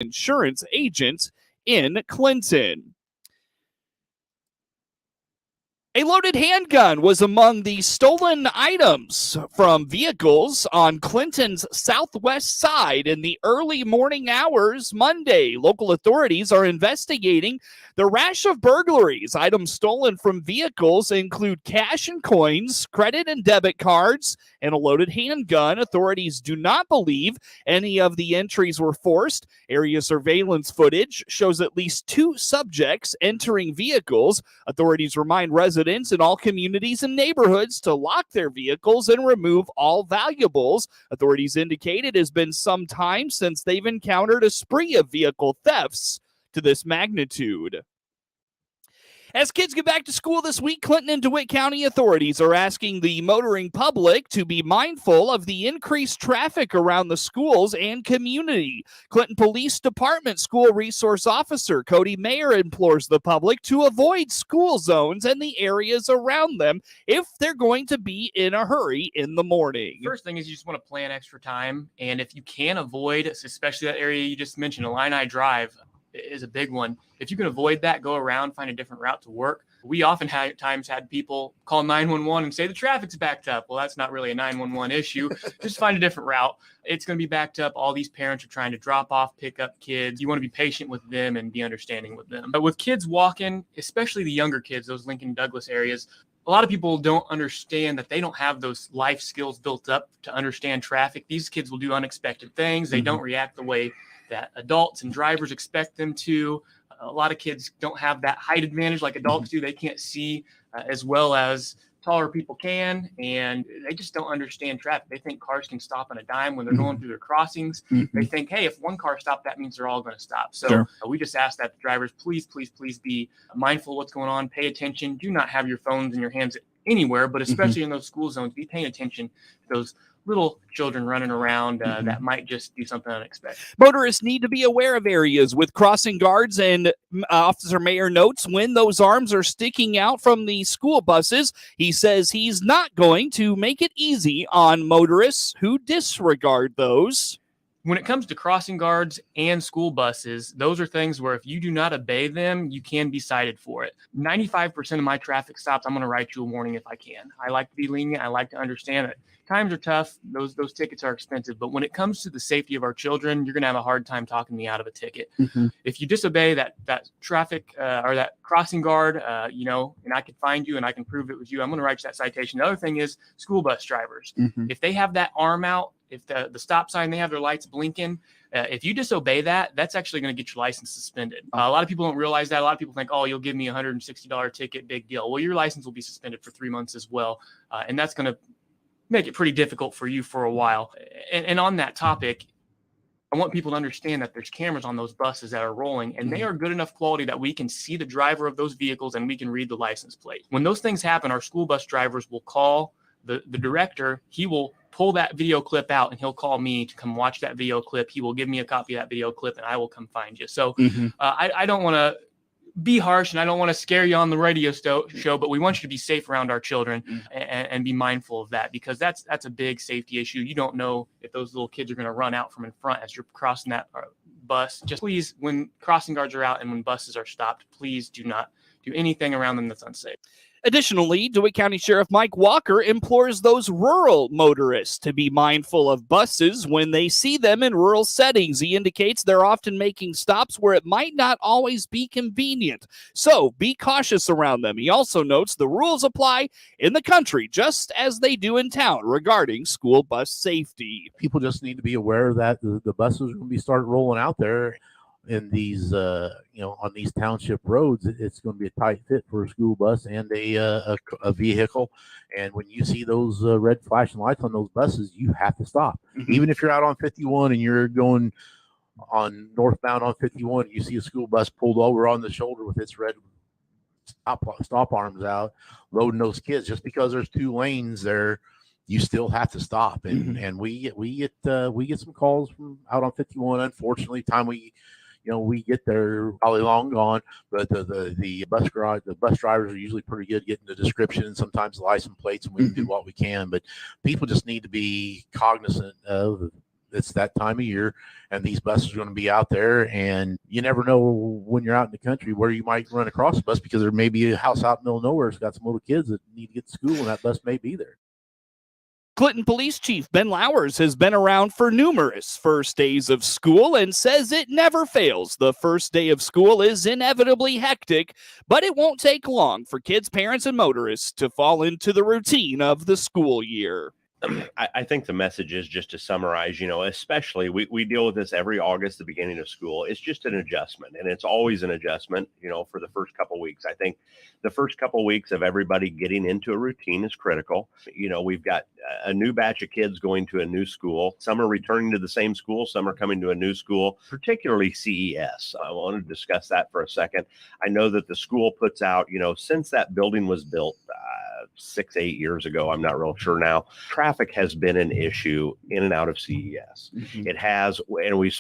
insurance agent in Clinton. A loaded handgun was among the stolen items from vehicles on Clinton's southwest side in the early morning hours Monday. Local authorities are investigating the rash of burglaries. Items stolen from vehicles include cash and coins, credit and debit cards, and a loaded handgun. Authorities do not believe any of the entries were forced. Area surveillance footage shows at least 2 subjects entering vehicles. Authorities remind residents in all communities and neighborhoods to lock their vehicles and remove all valuables. Authorities indicate it has been some time since they've encountered a spree of vehicle thefts to this magnitude. As kids get back to school this week, Clinton and DeWitt County authorities are asking the motoring public to be mindful of the increased traffic around the schools and community. Clinton Police Department School Resource Officer Cody Mayer implores the public to avoid school zones and the areas around them if they're going to be in a hurry in the morning. First thing is you just want to plan extra time. And if you can avoid, especially that area you just mentioned, Illini Drive is a big one. If you can avoid that, go around, find a different route to work. We often had people call 911 and say the traffic's backed up. Well, that's not really a 911 issue. Just find a different route. It's going to be backed up. All these parents are trying to drop off, pick up kids. You want to be patient with them and be understanding with them. But with kids walking, especially the younger kids, those Lincoln Douglas areas, a lot of people don't understand that they don't have those life skills built up to understand traffic. These kids will do unexpected things. They don't react the way that adults and drivers expect them to. A lot of kids don't have that height advantage like adults do. They can't see as well as taller people can, and they just don't understand traffic. They think cars can stop on a dime when they're going through their crossings. They think, hey, if one car stopped, that means they're all going to stop. So we just ask that the drivers, please be mindful of what's going on. Pay attention. Do not have your phones in your hands anywhere, but especially in those school zones, be paying attention to those little children running around that might just do something unexpected. Motorists need to be aware of areas with crossing guards, and Officer Mayer notes when those arms are sticking out from the school buses. He says he's not going to make it easy on motorists who disregard those. When it comes to crossing guards and school buses, those are things where if you do not obey them, you can be cited for it. 95% of my traffic stops, I'm going to write you a warning if I can. I like to be lenient. I like to understand it. Times are tough. Those tickets are expensive. But when it comes to the safety of our children, you're going to have a hard time talking me out of a ticket. If you disobey that traffic or that crossing guard, and I can find you and I can prove it was you, I'm going to write you that citation. The other thing is school bus drivers. If they have that arm out, if the stop sign, they have their lights blinking, if you disobey that, that's actually going to get your license suspended. A lot of people don't realize that. A lot of people think, oh, you'll give me a $160 ticket, big deal. Well, your license will be suspended for 3 months as well. And that's going to make it pretty difficult for you for a while. And on that topic, I want people to understand that there's cameras on those buses that are rolling, and they are good enough quality that we can see the driver of those vehicles and we can read the license plate. When those things happen, our school bus drivers will call the director. He will pull that video clip out and he'll call me to come watch that video clip. He will give me a copy of that video clip and I will come find you. So I don't want to be harsh and I don't want to scare you on the radio show, but we want you to be safe around our children and be mindful of that, because that's a big safety issue. You don't know if those little kids are going to run out from in front as you're crossing that bus. Just please, when crossing guards are out and when buses are stopped, please do not do anything around them that's unsafe. Additionally, DeWitt County Sheriff Mike Walker implores those rural motorists to be mindful of buses when they see them in rural settings. He indicates they're often making stops where it might not always be convenient, so be cautious around them. He also notes the rules apply in the country just as they do in town regarding school bus safety. People just need to be aware that the buses are going to be started rolling out there in these, on these township roads. It's going to be a tight fit for a school bus and a vehicle. And when you see those red flashing lights on those buses, you have to stop. Even if you're out on 51 and you're going on northbound on 51, you see a school bus pulled over on the shoulder with its red stop arms out, loading those kids. Just because there's 2 lanes there, you still have to stop. And we get some calls from out on 51. Unfortunately, time we get there probably long gone, but the bus drivers are usually pretty good getting the description and sometimes the license plates, and we do what we can. But people just need to be cognizant of it's that time of year, and these buses are going to be out there, and you never know when you're out in the country where you might run across a bus, because there may be a house out in the middle of nowhere that's got some little kids that need to get to school, and that bus may be there. Clinton Police Chief Ben Lowers has been around for numerous first days of school and says it never fails. The first day of school is inevitably hectic, but it won't take long for kids, parents, and motorists to fall into the routine of the school year. I think the message is, just to summarize, especially we deal with this every August, the beginning of school. It's just an adjustment, and it's always an adjustment, for the first couple of weeks. I think the first couple of weeks of everybody getting into a routine is critical. We've got a new batch of kids going to a new school. Some are returning to the same school. Some are coming to a new school, particularly CES. I want to discuss that for a second. I know that the school puts out, since that building was built 6-8 years ago, I'm not real sure now, traffic has been an issue in and out of CES. It has, and we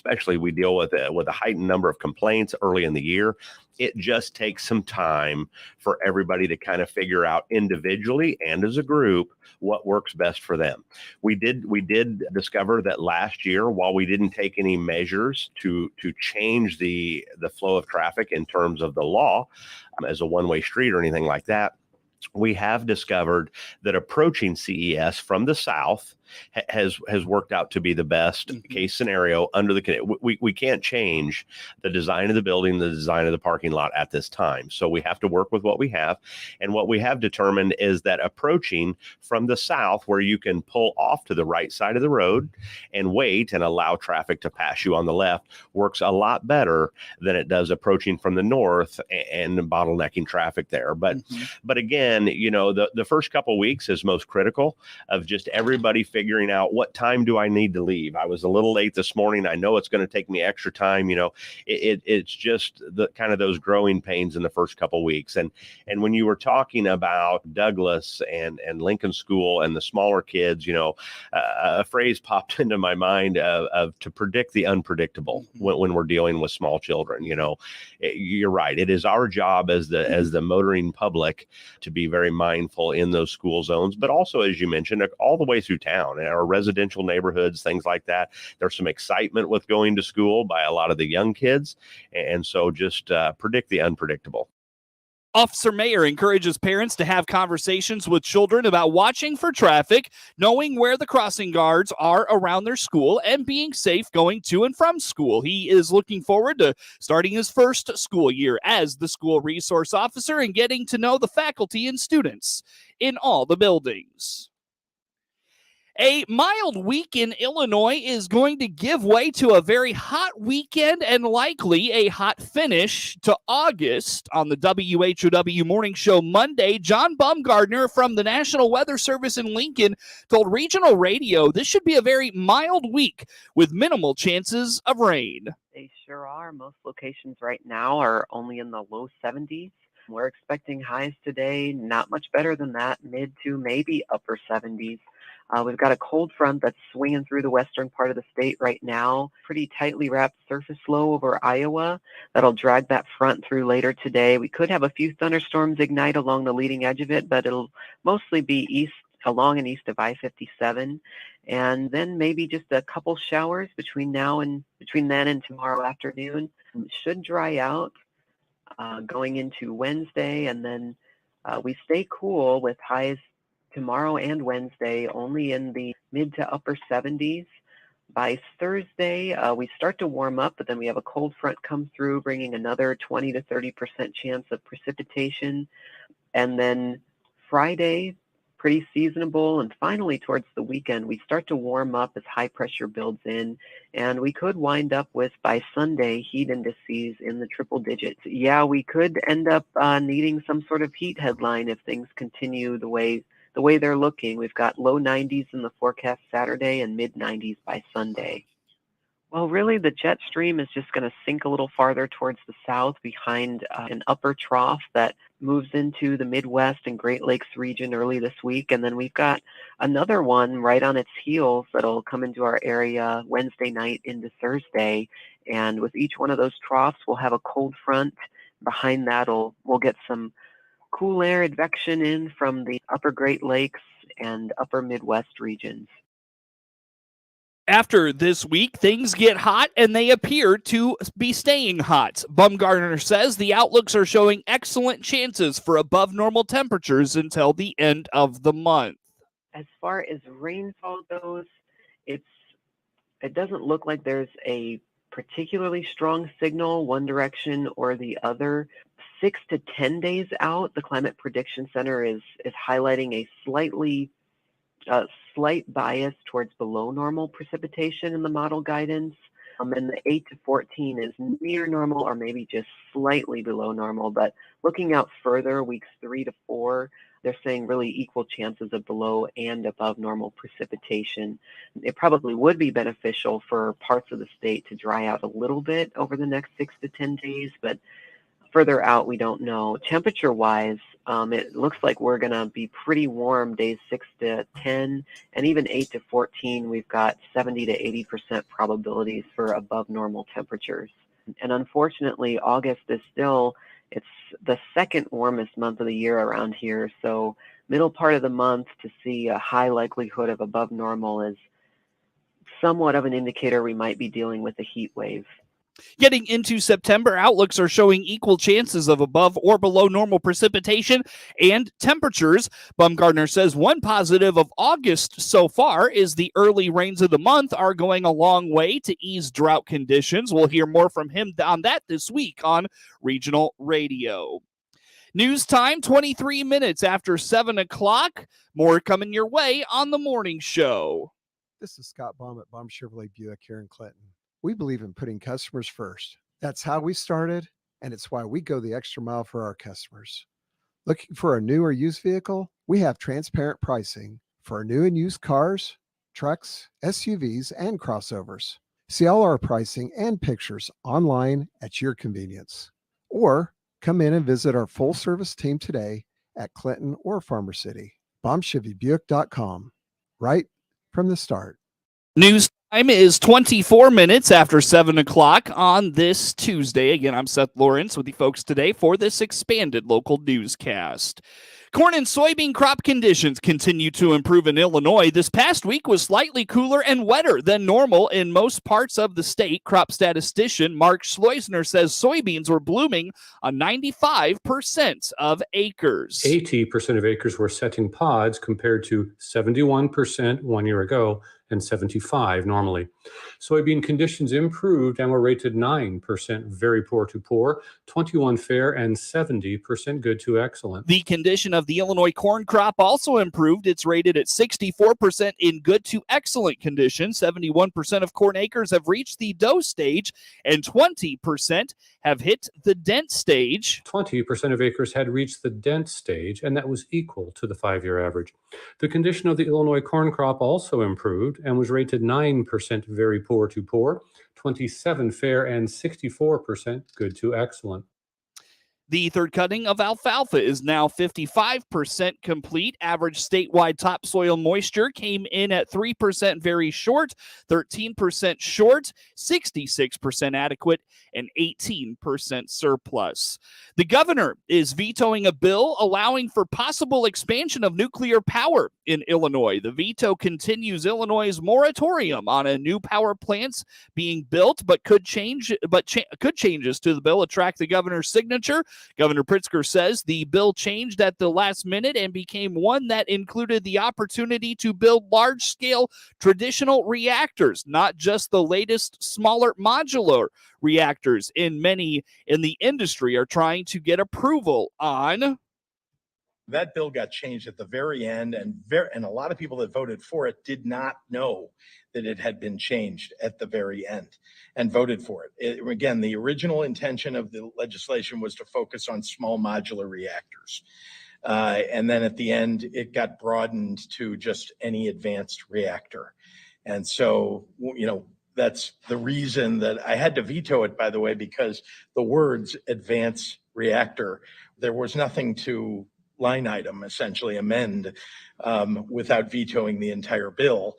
deal with a heightened number of complaints early in the year. It just takes some time for everybody to kind of figure out individually and as a group what works best for them. We did discover that last year, while we didn't take any measures to change the flow of traffic in terms of the law as a one-way street or anything like that, we have discovered that approaching CES from the south has worked out to be the best case scenario under we can't change the design of the building, the design of the parking lot at this time. So we have to work with what we have. And what we have determined is that approaching from the south, where you can pull off to the right side of the road and wait and allow traffic to pass you on the left, works a lot better than it does approaching from the north and bottlenecking traffic there. But again, the first couple of weeks is most critical of just everybody figuring out, what time do I need to leave? I was a little late this morning. I know it's going to take me extra time. It's just the kind of those growing pains in the first couple of weeks. And when you were talking about Douglas and Lincoln School and the smaller kids, a phrase popped into my mind of to predict the unpredictable when we're dealing with small children. You're right. It is our job as the motoring public to be very mindful in those school zones, but also, as you mentioned, all the way through town and our residential neighborhoods, things like that. There's some excitement with going to school by a lot of the young kids. And so just predict the unpredictable. Officer Mayer encourages parents to have conversations with children about watching for traffic, knowing where the crossing guards are around their school, and being safe going to and from school. He is looking forward to starting his first school year as the school resource officer and getting to know the faculty and students in all the buildings. A mild week in Illinois is going to give way to a very hot weekend and likely a hot finish to August. On the WHOW Morning Show Monday, John Baumgardner from the National Weather Service in Lincoln told regional radio this should be a very mild week with minimal chances of rain. They sure are. Most locations right now are only in the low 70s. We're expecting highs today, not much better than that, mid to maybe upper 70s. We've got a cold front that's swinging through the western part of the state right now. Pretty tightly wrapped surface low over Iowa that'll drag that front through later today. We could have a few thunderstorms ignite along the leading edge of it, but it'll mostly be along and east of I-57. And then maybe just a couple showers between then and tomorrow afternoon. It should dry out going into Wednesday, and then we stay cool with highs tomorrow and Wednesday only in the mid to upper 70s. By Thursday, we start to warm up, but then we have a cold front come through, bringing another 20 to 30% chance of precipitation. And then Friday, pretty seasonable. And finally, towards the weekend, we start to warm up as high pressure builds in. And we could wind up with, by Sunday, heat indices in the triple digits. Yeah, we could end up needing some sort of heat headline if things continue the way they're looking. We've got low 90s in the forecast Saturday and mid 90s by Sunday. Well, really, the jet stream is just going to sink a little farther towards the south behind an upper trough that moves into the Midwest and Great Lakes region early this week. And then we've got another one right on its heels that'll come into our area Wednesday night into Thursday. And with each one of those troughs, we'll have a cold front. Behind that, we'll get some cool air advection in from the upper Great Lakes and upper Midwest regions. After this week, things get hot and they appear to be staying hot. Bumgarner says the outlooks are showing excellent chances for above normal temperatures until the end of the month. As far as rainfall goes, it doesn't look like there's a particularly strong signal one direction or the other. 6 to 10 days out, the Climate Prediction Center is highlighting a slight bias towards below normal precipitation in the model guidance. And the 8 to 14 is near normal or maybe just slightly below normal. But looking out further, weeks 3 to 4, they're saying really equal chances of below and above normal precipitation. It probably would be beneficial for parts of the state to dry out a little bit over the next 6 to 10 days, but further out, we don't know. Temperature-wise, it looks like we're going to be pretty warm days 6 to 10, and even 8 to 14, we've got 70 to 80% probabilities for above normal temperatures. And unfortunately, August is it's the second warmest month of the year around here, so middle part of the month to see a high likelihood of above normal is somewhat of an indicator we might be dealing with a heat wave. Getting into September, outlooks are showing equal chances of above or below normal precipitation and temperatures. Bumgarner says one positive of August so far is the early rains of the month are going a long way to ease drought conditions. We'll hear more from him on that this week on Regional Radio. News time, 23 minutes after 7 o'clock. More coming your way on the morning show. This is Scott Baum at Baum Chevrolet Buick here in Clinton. We believe in putting customers first. That's how we started, and it's why we go the extra mile for our customers. Looking for a new or used vehicle? We have transparent pricing for new and used cars, trucks, SUVs, and crossovers. See all our pricing and pictures online at your convenience. Or come in and visit our full-service team today at Clinton or Farmer City. BaumChevyBuick.com. Right from the start. News time is 24 minutes after 7 o'clock on this Tuesday. Again, I'm Seth Lawrence with you folks today for this expanded local newscast. Corn and soybean crop conditions continue to improve in Illinois. This past week was slightly cooler and wetter than normal in most parts of the state. Crop statistician Mark Schleusner says soybeans were blooming on 95% of acres. 80% of acres were setting pods compared to 71% 1 year ago and 75% normally. Soybean conditions improved and were rated 9% very poor to poor, 21% fair, and 70% good to excellent. The condition of the Illinois corn crop also improved. It's rated at 64% in good to excellent condition. 71% of corn acres have reached the dough stage, and 20% have hit the dent stage. 20% of acres had reached the dent stage, and that was equal to the 5-year average. The condition of the Illinois corn crop also improved and was rated 9% very poor to poor, 27% fair, and 64% good to excellent. The third cutting of alfalfa is now 55% complete. Average statewide topsoil moisture came in at 3% very short, 13% short, 66% adequate, and 18% surplus. The governor is vetoing a bill allowing for possible expansion of nuclear power in Illinois. The veto continues Illinois' moratorium on a new power plants being built, but could changes to the bill attract the governor's signature. Governor Pritzker says the bill changed at the last minute and became one that included the opportunity to build large-scale traditional reactors, not just the latest smaller modular reactors. Many in the industry are trying to get approval on. That bill got changed at the very end, and a lot of people that voted for it did not know that it had been changed at the very end and voted for it. Again, the original intention of the legislation was to focus on small modular reactors. And then at the end, it got broadened to just any advanced reactor. And so, that's the reason that I had to veto it, by the way, because the words advanced reactor, there was nothing to line item, essentially amend without vetoing the entire bill.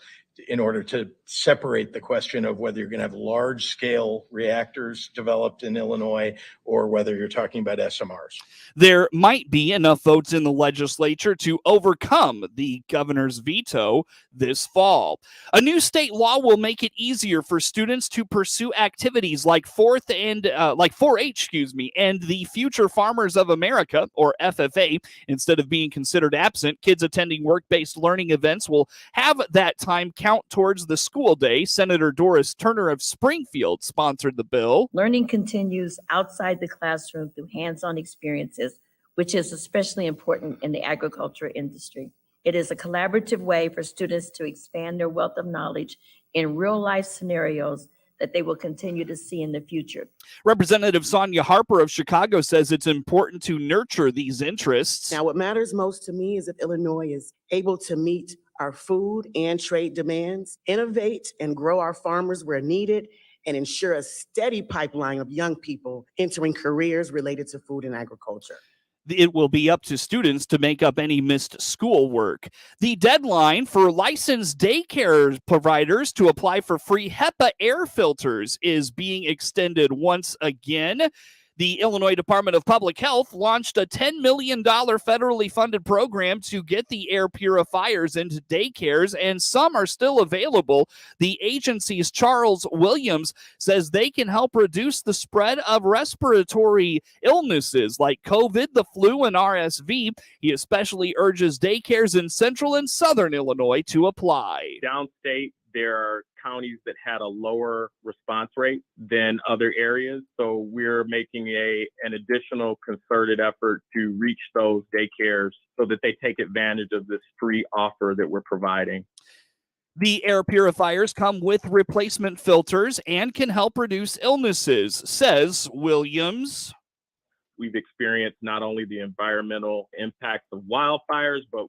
in order to separate the question of whether you're going to have large scale reactors developed in Illinois or whether you're talking about SMRs. There might be enough votes in the legislature to overcome the governor's veto this fall. A new state law will make it easier for students to pursue activities like 4-H, and the Future Farmers of America, or FFA. Instead of being considered absent, kids attending work-based learning events will have that time count towards the school day. Senator Doris Turner of Springfield sponsored the bill. Learning continues outside the classroom through hands-on experiences, which is especially important in the agriculture industry. It is a collaborative way for students to expand their wealth of knowledge in real-life scenarios that they will continue to see in the future. Representative Sonia Harper of Chicago says it's important to nurture these interests. Now, what matters most to me is if Illinois is able to meet our food and trade demands, innovate and grow our farmers where needed, and ensure a steady pipeline of young people entering careers related to food and agriculture. It will be up to students to make up any missed schoolwork. The deadline for licensed daycare providers to apply for free HEPA air filters is being extended once again. The Illinois Department of Public Health launched a $10 million federally funded program to get the air purifiers into daycares, and some are still available. The agency's Charles Williams says they can help reduce the spread of respiratory illnesses like COVID, the flu, and RSV. He especially urges daycares in central and southern Illinois to apply. Downstate, there are counties that had a lower response rate than other areas. So we're making an additional concerted effort to reach those daycares so that they take advantage of this free offer that we're providing. The air purifiers come with replacement filters and can help reduce illnesses, says Williams. We've experienced not only the environmental impacts of wildfires, but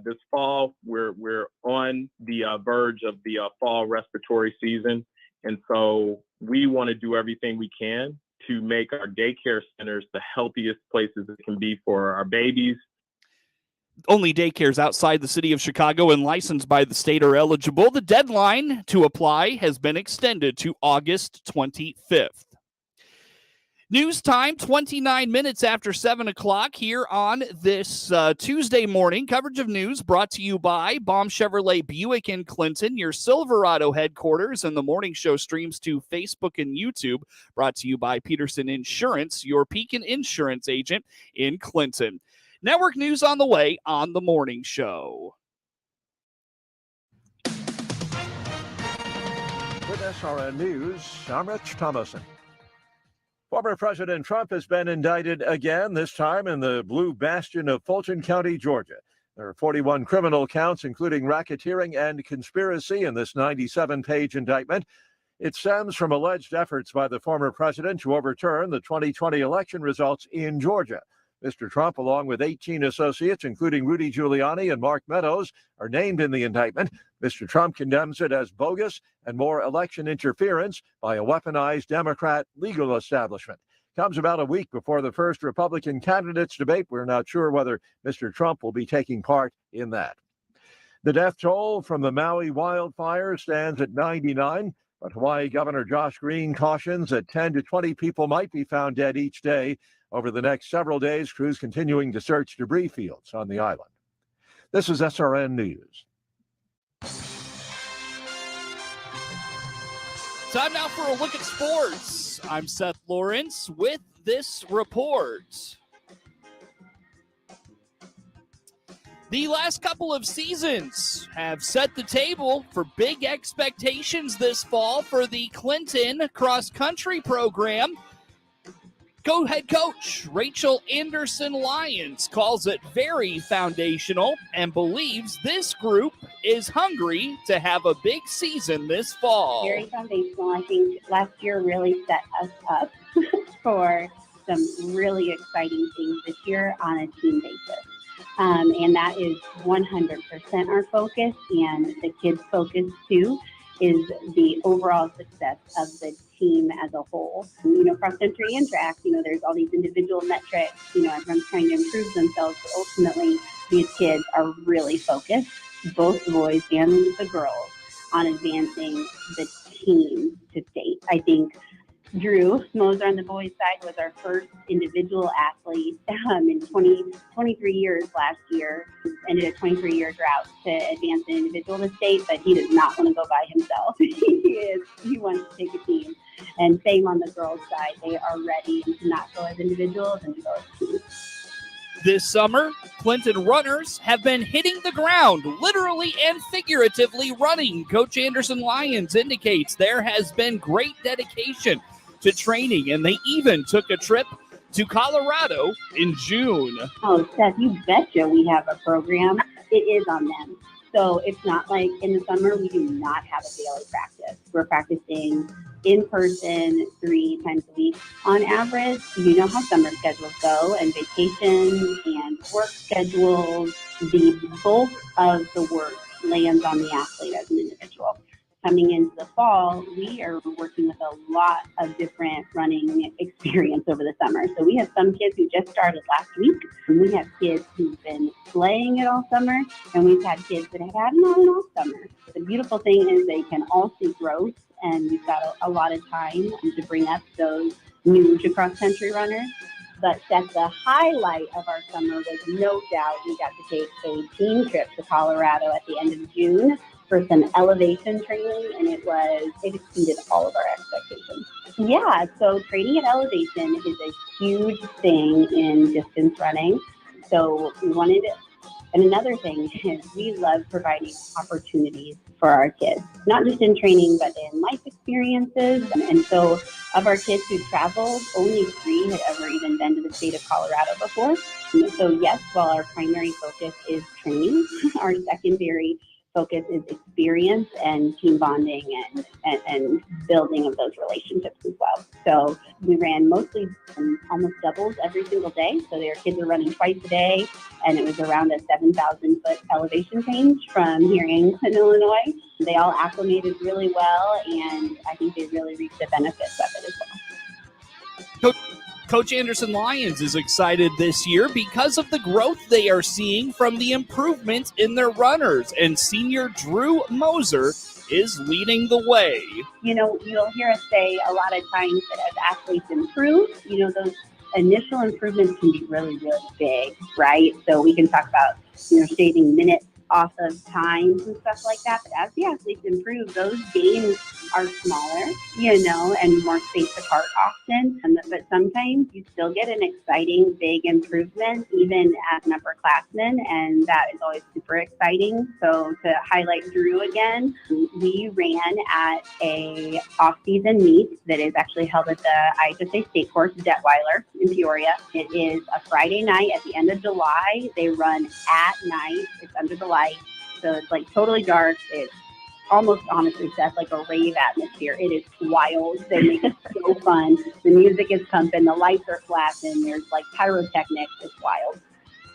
this fall, we're on the verge of the fall respiratory season. And so we want to do everything we can to make our daycare centers the healthiest places it can be for our babies. Only daycares outside the city of Chicago and licensed by the state are eligible. The deadline to apply has been extended to August 25th. News time, 29 minutes after 7 o'clock here on this Tuesday morning. Coverage of news brought to you by Baum Chevrolet Buick in Clinton, your Silverado headquarters, and the morning show streams to Facebook and YouTube. Brought to you by Peterson Insurance, your Pekin insurance agent in Clinton. Network news on the way on the morning show. With SRN News, I'm Rich Thomason. Former President Trump has been indicted again, this time in the blue bastion of Fulton County, Georgia. There are 41 criminal counts, including racketeering and conspiracy, in this 97-page indictment. It stems from alleged efforts by the former president to overturn the 2020 election results in Georgia. Mr. Trump, along with 18 associates, including Rudy Giuliani and Mark Meadows, are named in the indictment. Mr. Trump condemns it as bogus and more election interference by a weaponized Democrat legal establishment. Comes about a week before the first Republican candidates debate. We're not sure whether Mr. Trump will be taking part in that. The death toll from the Maui wildfire stands at 99, but Hawaii Governor Josh Green cautions that 10 to 20 people might be found dead each day. Over the next several days, crews continuing to search debris fields on the island. This is SRN News. Time now for a look at sports. I'm Seth Lawrence with this report. The last couple of seasons have set the table for big expectations this fall for the Clinton cross-country program. Co-head coach Rachel Anderson Lyons calls it very foundational and believes this group is hungry to have a big season this fall. Very foundational. I think last year really set us up for some really exciting things this year on a team basis. And that is 100% our focus, and the kids' focus too is the overall success of the team as a whole. Cross country and track, there's all these individual metrics, everyone's trying to improve themselves, but ultimately these kids are really focused, both the boys and the girls, on advancing the team to state. I think Drew Moser on the boys' side was our first individual athlete in 23 years last year. Ended a 23-year drought to advance an individual to state, but he does not want to go by himself. He wants to take a team. And same on the girls' side. They are ready to not go as individuals and to go as teams. This summer, Clinton runners have been hitting the ground, literally and figuratively running. Coach Anderson Lyons indicates there has been great dedication to training, and they even took a trip to Colorado in June. Oh, Seth, you betcha we have a program. It is on them. So it's not like in the summer we do not have a daily practice. We're practicing in person 3 times a week on average. You know how summer schedules go, and vacation and work schedules. The bulk of the work lands on the athlete as an individual. Coming into the fall, we are working with a lot of different running experience over the summer. So we have some kids who just started last week, and we have kids who've been playing it all summer, and we've had kids that have had it on and off summer. The beautiful thing is they can all see growth, and we've got a lot of time to bring up those new to cross-country runners. But that's the highlight of our summer was no doubt we got to take a team trip to Colorado at the end of June for some elevation training, and it exceeded all of our expectations. Yeah, so training at elevation is a huge thing in distance running. So we wanted, and another thing is we love providing opportunities for our kids, not just in training, but in life experiences. And so of our kids who traveled, only 3 had ever even been to the state of Colorado before. So yes, while our primary focus is training, our secondary focus is experience and team bonding and building of those relationships as well. So we ran mostly almost doubles every single day. So their kids were running twice a day, and it was around a 7,000-foot elevation change from here in Clinton, Illinois. They all acclimated really well, and I think they really reaped the benefits of it as well. Coach Anderson Lyons is excited this year because of the growth they are seeing from the improvement in their runners, and senior Drew Moser is leading the way. You know, you'll hear us say a lot of times that as athletes improve, you know, those initial improvements can be really, really big, right? So we can talk about, you know, shaving minutes off of times and stuff like that. But as the athletes improve, those gains are smaller, you know, and more spaced apart often. But sometimes you still get an exciting big improvement, even as an upperclassman, and that is always super exciting. So to highlight Drew again, we ran at a off-season meet that is actually held at the IHSA State Course, Detweiler in Peoria. It is a Friday night at the end of July. They run at night. It's under the light, so it's like totally dark. It's almost, honestly, Seth, like a rave atmosphere. It is wild. They make it so fun. The music is pumping. The lights are flashing. There's like pyrotechnics. It's wild.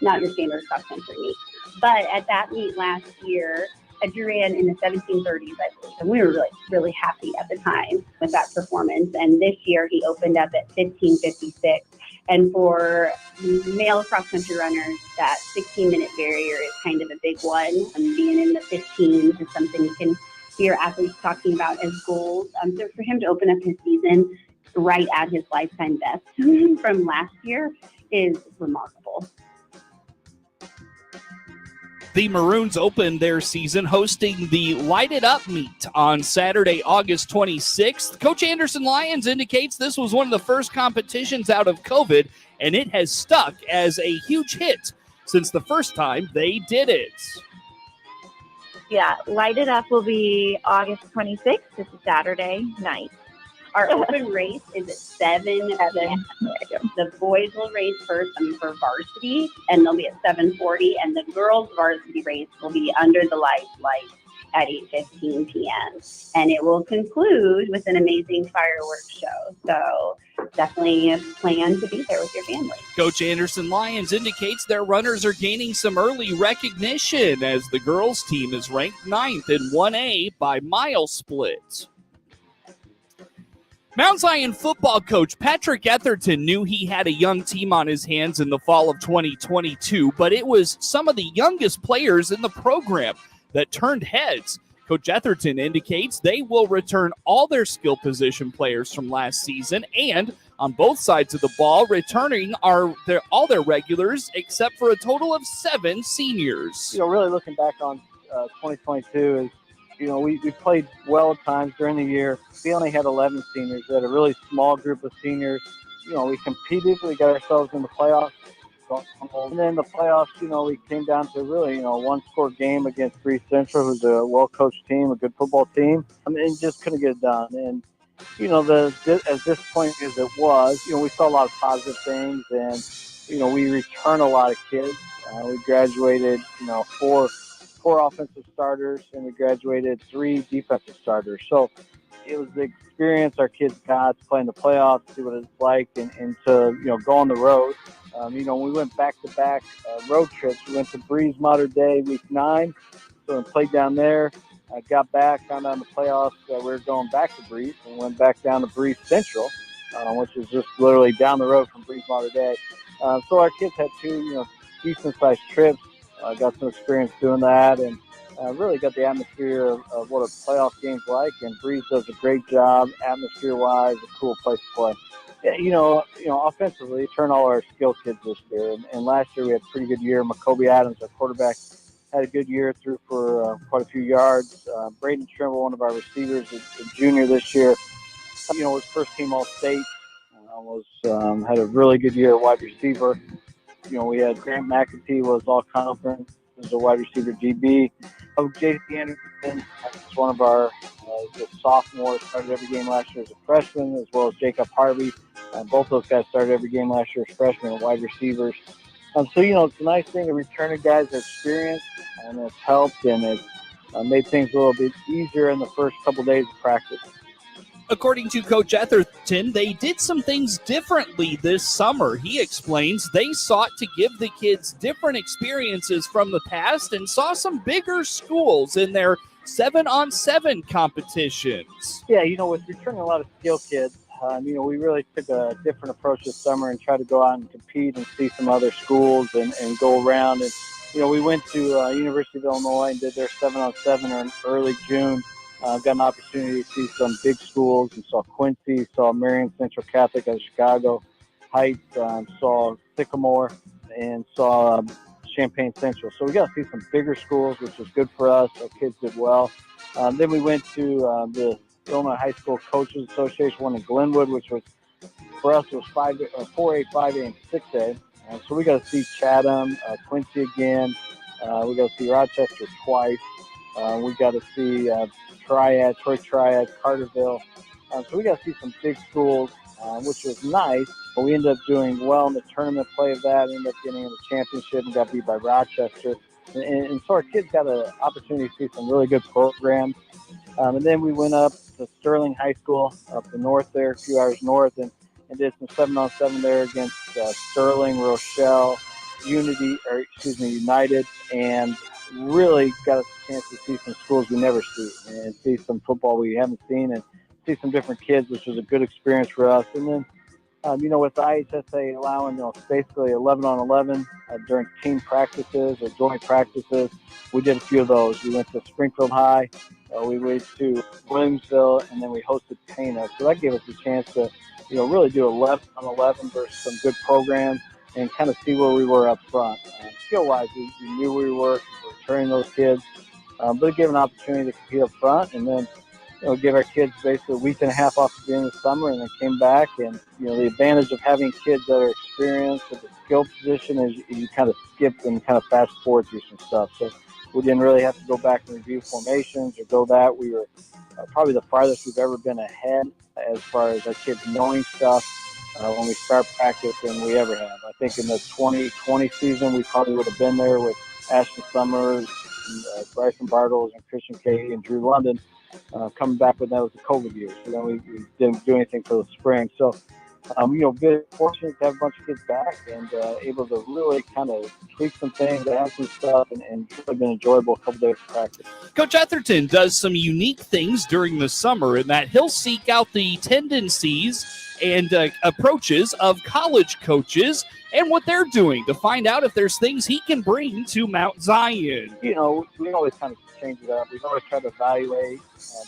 Not your standard cross-country meet. But at that meet last year, I ran in the 1730s, I believe, and we were really, really happy at the time with that performance. And this year, he opened up at 1556. And for male cross-country runners, that 16-minute barrier is kind of a big one. Being in the 15s is something you can hear athletes talking about as goals. So for him to open up his season right at his lifetime best from last year is remarkable. The Maroons opened their season hosting the Light It Up meet on Saturday, August 26th. Coach Anderson Lyons indicates this was one of the first competitions out of COVID, and it has stuck as a huge hit since the first time they did it. Yeah, Light It Up will be August 26th. It's a Saturday night. Our open race is at 7 p.m. The boys will race first for varsity, and they'll be at 7:40, and the girls' varsity race will be under the light at 8:15 p.m. And it will conclude with an amazing fireworks show. So definitely plan to be there with your family. Coach Anderson Lyons indicates their runners are gaining some early recognition as the girls' team is ranked 9th in 1A by mile split. Mount Zion football coach Patrick Etherton knew he had a young team on his hands in the fall of 2022, but it was some of the youngest players in the program that turned heads Coach Etherton indicates they will return all their skill position players from last season, and on both sides of the ball, returning all their regulars except for a total of 7 seniors. Really looking back on 2022 is, we played well at times during the year. We only had 11 seniors. We had a really small group of seniors. We competed. We got ourselves in the playoffs. And then the playoffs, we came down to really, one-score game against Breeze Central, who's a well-coached team, a good football team, and just couldn't get it done. And, as disappointing as it was, we saw a lot of positive things, and, we return a lot of kids. We graduated, 4 offensive starters, and we graduated 3 defensive starters. So it was the experience our kids got to play in the playoffs, see what it's like, and to, go on the road. We went back-to-back road trips. We went to Breeze Mater Dei week 9, so we played down there. Got back, found out in the playoffs that we were going back to Breeze, and went back down to Breeze Central, which is just literally down the road from Breeze Mater Dei. So our kids had 2, decent-sized trips. Got some experience doing that, and really got the atmosphere of what a playoff game's like. And Breeze does a great job, atmosphere-wise, a cool place to play. Yeah, offensively, turn all our skill kids this year. And last year we had a pretty good year. Macoby Adams, our quarterback, had a good year, threw for quite a few yards. Braden Trimble, one of our receivers, is a junior this year. Was first team All-State. Had a really good year at wide receiver. We had Grant McAtee was all-conference as a wide receiver DB. J.C. Anderson is one of our sophomores, started every game last year as a freshman, as well as Jacob Harvey. Both those guys started every game last year as freshmen and wide receivers. So, it's a nice thing to return to guys that experience, and it's helped, and it's made things a little bit easier in the first couple of days of practice. According to Coach Etherton, they did some things differently this summer. He explains they sought to give the kids different experiences from the past and saw some bigger schools in their 7-on-7 competitions. Yeah, with returning a lot of skill kids, we really took a different approach this summer and tried to go out and compete and see some other schools and go around. And, we went to University of Illinois and did their 7-on-7 in early June. Got an opportunity to see some big schools. We saw Quincy, saw Marion Central Catholic out of Chicago Heights, saw Sycamore, and saw Champaign Central. So we got to see some bigger schools, which was good for us. Our kids did well. Then we went to the Illinois High School Coaches Association, one in Glenwood, which was, for us, it was 4A, 5A, and 6A. So we got to see Chatham, Quincy again. We got to see Rochester twice. We got to see Triad, Troy Triad, Carterville. So we got to see some big schools, which was nice. But we ended up doing well in the tournament play of that, ended up getting in the championship and got beat by Rochester. And so our kids got an opportunity to see some really good programs. And then we went up to Sterling High School up the north there, a few hours north, and did some 7-on-7 there against Sterling, Rochelle, United, and really got a chance to see some schools we never see and see some football we haven't seen and see some different kids, which was a good experience for us. And then, with the IHSA allowing, basically 11-on-11 during team practices or joint practices, we did a few of those. We went to Springfield High, we went to Williamsville, and then we hosted Pana. So that gave us a chance to, really do 11-on-11 versus some good programs and kind of see where we were up front. Skill-wise, we knew where we were training those kids, but it gave an opportunity to compete up front, and then give our kids basically a week and a half off at the end of the summer, and then came back. And the advantage of having kids that are experienced at the skill position is you kind of skip and kind of fast forward through some stuff. So we didn't really have to go back and review formations or go that. We were probably the farthest we've ever been ahead as far as our kids knowing stuff when we start practice than we ever have. I think in the 2020 season, we probably would have been there with Ashton Summers, and, Bryson Bartles, and Christian K. and Drew London coming back when that was the COVID year. So then we didn't do anything for the spring. So, very fortunate to have a bunch of kids back and able to really kind of tweak some things, add some stuff, and it's really been enjoyable a couple days of practice. Coach Etherton does some unique things during the summer in that he'll seek out the tendencies and approaches of college coaches and what they're doing to find out if there's things he can bring to Mount Zion. We always kind of change it up. We've always tried to evaluate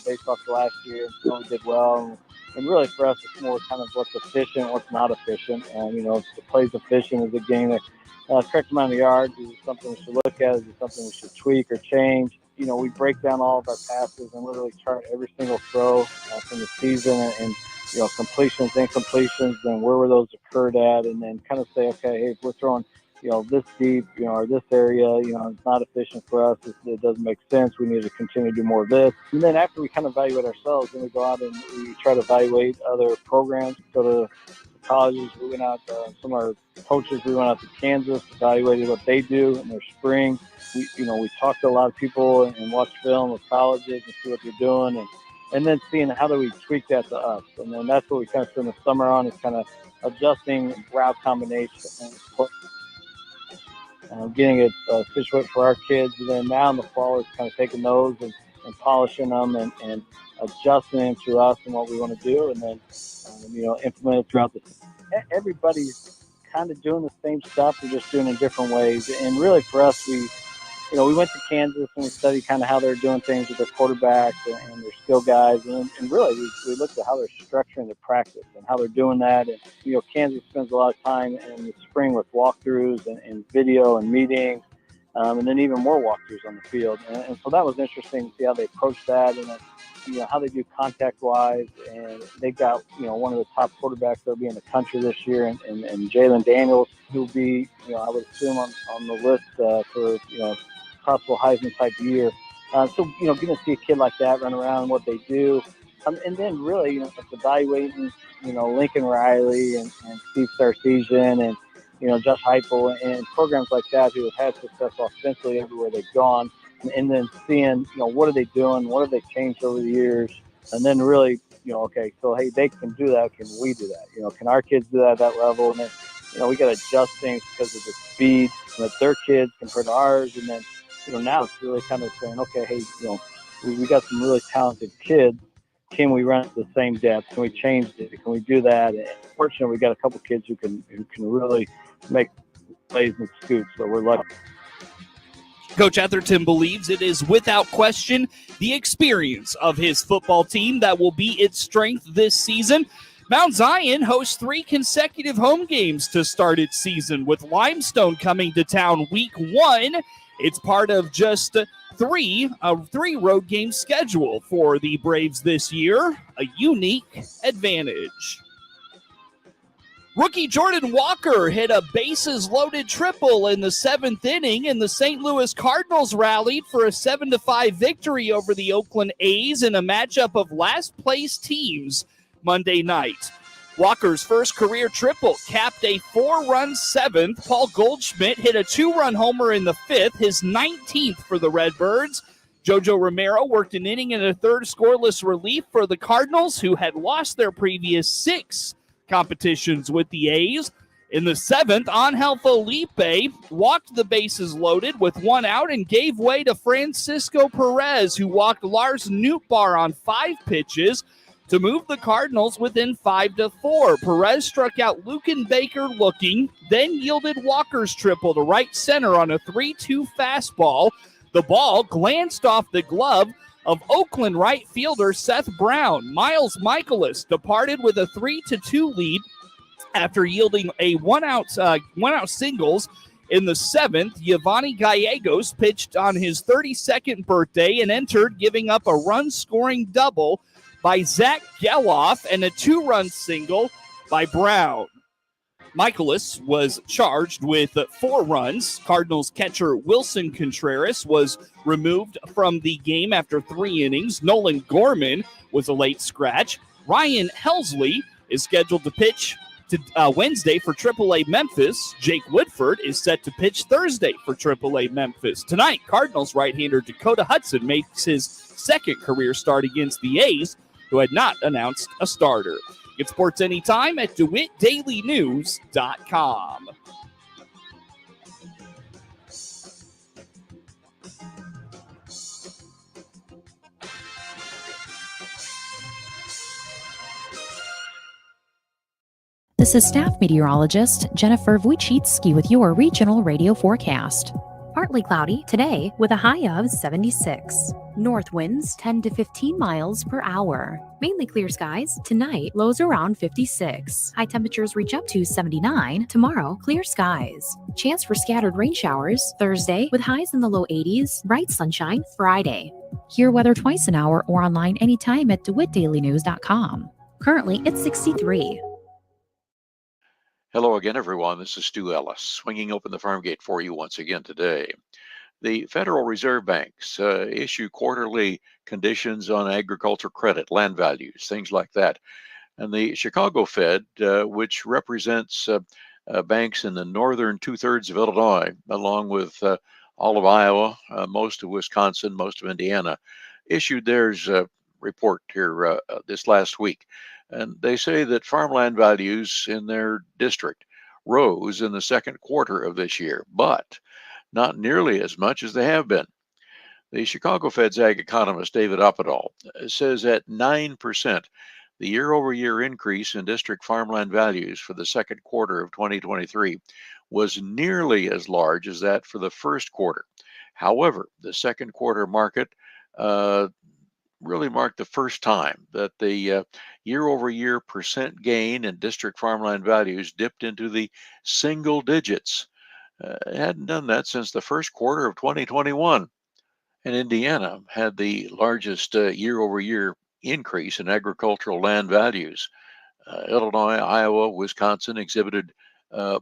based off the last year and what we did well. And really for us, it's more kind of what's efficient, what's not efficient. And, if the play's efficient, is a game that correct amount of yards, is it something we should look at? Is it something we should tweak or change? We break down all of our passes and literally chart every single throw from the season and completions, incompletions, and where were those occurred at, and then kind of say, okay, hey, if we're throwing, this deep, or this area, it's not efficient for us. It doesn't make sense. We need to continue to do more of this. And then after we kind of evaluate ourselves, then we go out and we try to evaluate other programs. Go to colleges. We went out, some of our coaches, we went out to Kansas, evaluated what they do in their spring. We talked to a lot of people and watched film with colleges and see what they're doing, and then seeing how do we tweak that to us. And then that's what we kind of spend the summer on, is kind of adjusting route combinations, getting it situated for our kids. And then now in the fall, it's kind of taking those and polishing them and adjusting them to us and what we want to do, and then implement it throughout everybody's kind of doing the same stuff. They're just doing it in different ways. And really for us, we went to Kansas and we studied kind of how they're doing things with their quarterbacks and their skill guys. And really, we looked at how they're structuring their practice and how they're doing that. And, Kansas spends a lot of time in the spring with walkthroughs and video and meetings, and then even more walkthroughs on the field. And so that was interesting to see how they approach that, and how they do contact-wise. And they got, one of the top quarterbacks that'll be in the country this year, and Jalen Daniels, who'll be, I would assume on the list for, possible Heisman-type year. So, getting to see a kid like that run around and what they do. And then really, it's evaluating, Lincoln Riley and Steve Sarkisian and, Josh Heupel and programs like that who have had success offensively everywhere they've gone. And then seeing, what are they doing? What have they changed over the years? And then really, okay, so, hey, they can do that. Can we do that? Can our kids do that at that level? And then, we got to adjust things because of the speed that their kids compared to ours. And then, now it's really kind of saying, okay, hey, we got some really talented kids. Can we run at the same depth? Can we change it? Can we do that? And fortunately, we got a couple kids who can really make plays and scoots. So we're lucky. Coach Etherton believes it is without question the experience of his football team that will be its strength this season. Mount Zion hosts 3 consecutive home games to start its season, with Limestone coming to town week 1. It's part of just a 3 road game schedule for the Braves this year, a unique advantage. Rookie Jordan Walker hit a bases-loaded triple in the 7th inning, and the St. Louis Cardinals rallied for a 7-5 victory over the Oakland A's in a matchup of last-place teams Monday night. Walker's first career triple capped a 4-run 7th. Paul Goldschmidt hit a 2-run homer in the 5th, his 19th for the Redbirds. Jojo Romero worked an inning in a 3rd scoreless relief for the Cardinals, who had lost their previous 6 competitions with the A's. In the 7th, Angel Felipe walked the bases loaded with 1 out and gave way to Francisco Perez, who walked Lars Nootbaar on 5 pitches to move the Cardinals within 5-4. Perez struck out Luken Baker looking, then yielded Walker's triple to right center on a 3-2 fastball. The ball glanced off the glove of Oakland right fielder Seth Brown. Miles Michaelis departed with a 3-2 lead after yielding a one-out singles. In the 7th, Giovanni Gallegos pitched on his 32nd birthday and entered, giving up a run-scoring double by Zach Geloff and a 2-run single by Brown. Michaelis was charged with 4 runs. Cardinals catcher Wilson Contreras was removed from the game after 3 innings. Nolan Gorman was a late scratch. Ryan Helsley is scheduled to pitch Wednesday for AAA Memphis. Jake Woodford is set to pitch Thursday for AAA Memphis. Tonight, Cardinals right-hander Dakota Hudson makes his 2nd career start against the A's, who had not announced a starter. Get sports anytime at DeWittDailyNews.com. This is staff meteorologist Jennifer Wojcicki with your regional radio forecast. Partly cloudy today with a high of 76. North winds 10 to 15 miles per hour. Mainly clear skies tonight, lows around 56. High temperatures reach up to 79. Tomorrow, clear skies. Chance for scattered rain showers Thursday with highs in the low 80s. Bright sunshine Friday. Hear weather twice an hour or online anytime at DeWittDailyNews.com. Currently, it's 63. Hello again, everyone. This is Stu Ellis, swinging open the farm gate for you once again today. The Federal Reserve Banks issue quarterly conditions on agriculture credit, land values, things like that. And the Chicago Fed, which represents banks in the northern two-thirds of Illinois, along with all of Iowa, most of Wisconsin, most of Indiana, issued theirs report here this last week. And they say that farmland values in their district rose in the second quarter of this year, but not nearly as much as they have been. The Chicago Fed's ag economist, David Oppedahl, says at 9%, the year-over-year increase in district farmland values for the second quarter of 2023 was nearly as large as that for the first quarter. However, the second quarter market really marked the first time that the year-over-year percent gain in district farmland values dipped into the single digits. It hadn't done that since the first quarter of 2021. And Indiana had the largest year-over-year increase in agricultural land values. Illinois, Iowa, Wisconsin exhibited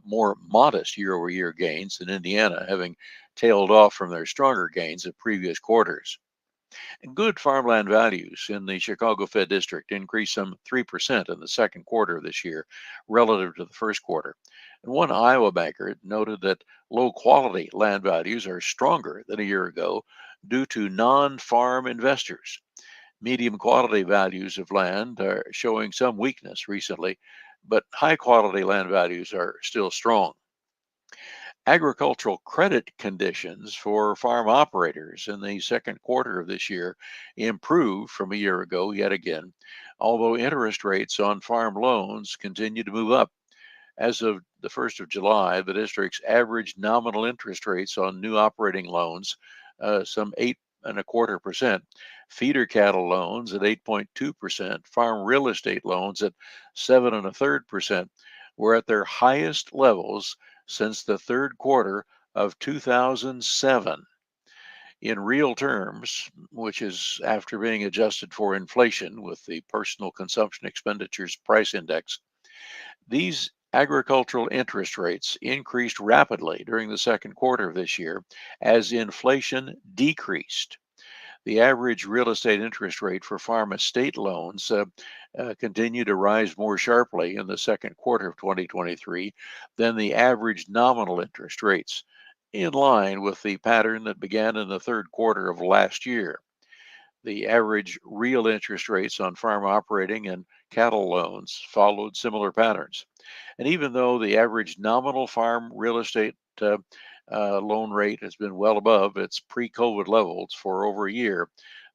more modest year-over-year gains than Indiana, having tailed off from their stronger gains of previous quarters. Good farmland values in the Chicago Fed District increased some 3% in the second quarter of this year relative to the first quarter. And one Iowa banker noted that low quality land values are stronger than a year ago due to non-farm investors. Medium quality values of land are showing some weakness recently, but high quality land values are still strong. Agricultural credit conditions for farm operators in the second quarter of this year improved from a year ago yet again, although interest rates on farm loans continue to move up. As of the 1st of July, the district's average nominal interest rates on new operating loans, some 8.25%, feeder cattle loans at 8.2%, farm real estate loans at 7.33%, were at their highest levels since the third quarter of 2007. In real terms, which is after being adjusted for inflation with the Personal Consumption Expenditures Price Index, these agricultural interest rates increased rapidly during the second quarter of this year as inflation decreased. The average real estate interest rate for farm estate loans continued to rise more sharply in the second quarter of 2023 than the average nominal interest rates, in line with the pattern that began in the third quarter of last year. The average real interest rates on farm operating and cattle loans followed similar patterns. And even though the average nominal farm real estate loan rate has been well above its pre-COVID levels for over a year,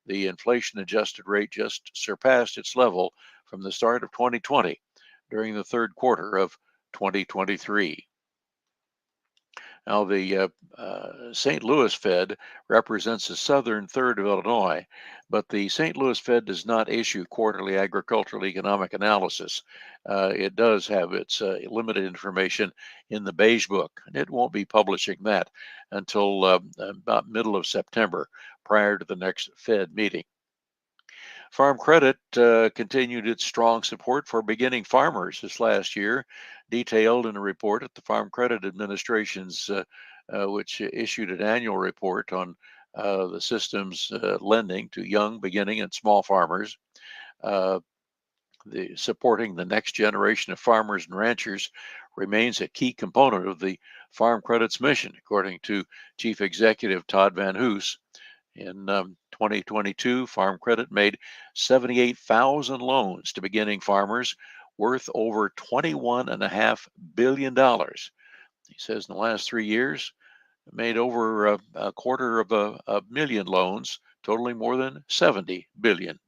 the inflation-adjusted rate just surpassed its level from the start of 2020 during the third quarter of 2023. Now, the St. Louis Fed represents the southern third of Illinois, but the St. Louis Fed does not issue quarterly agricultural economic analysis. It does have its limited information in the Beige Book, and it won't be publishing that until about middle of September, prior to the next Fed meeting. Farm Credit continued its strong support for beginning farmers this last year, detailed in a report at the Farm Credit Administration's, which issued an annual report on the system's lending to young, beginning, and small farmers. Supporting the next generation of farmers and ranchers remains a key component of the Farm Credit's mission, according to Chief Executive Todd Van Hoos. In 2022, Farm Credit made 78,000 loans to beginning farmers worth over $21.5 billion. He says in the last 3 years, it made over a quarter of a million loans, totaling more than $70 billion.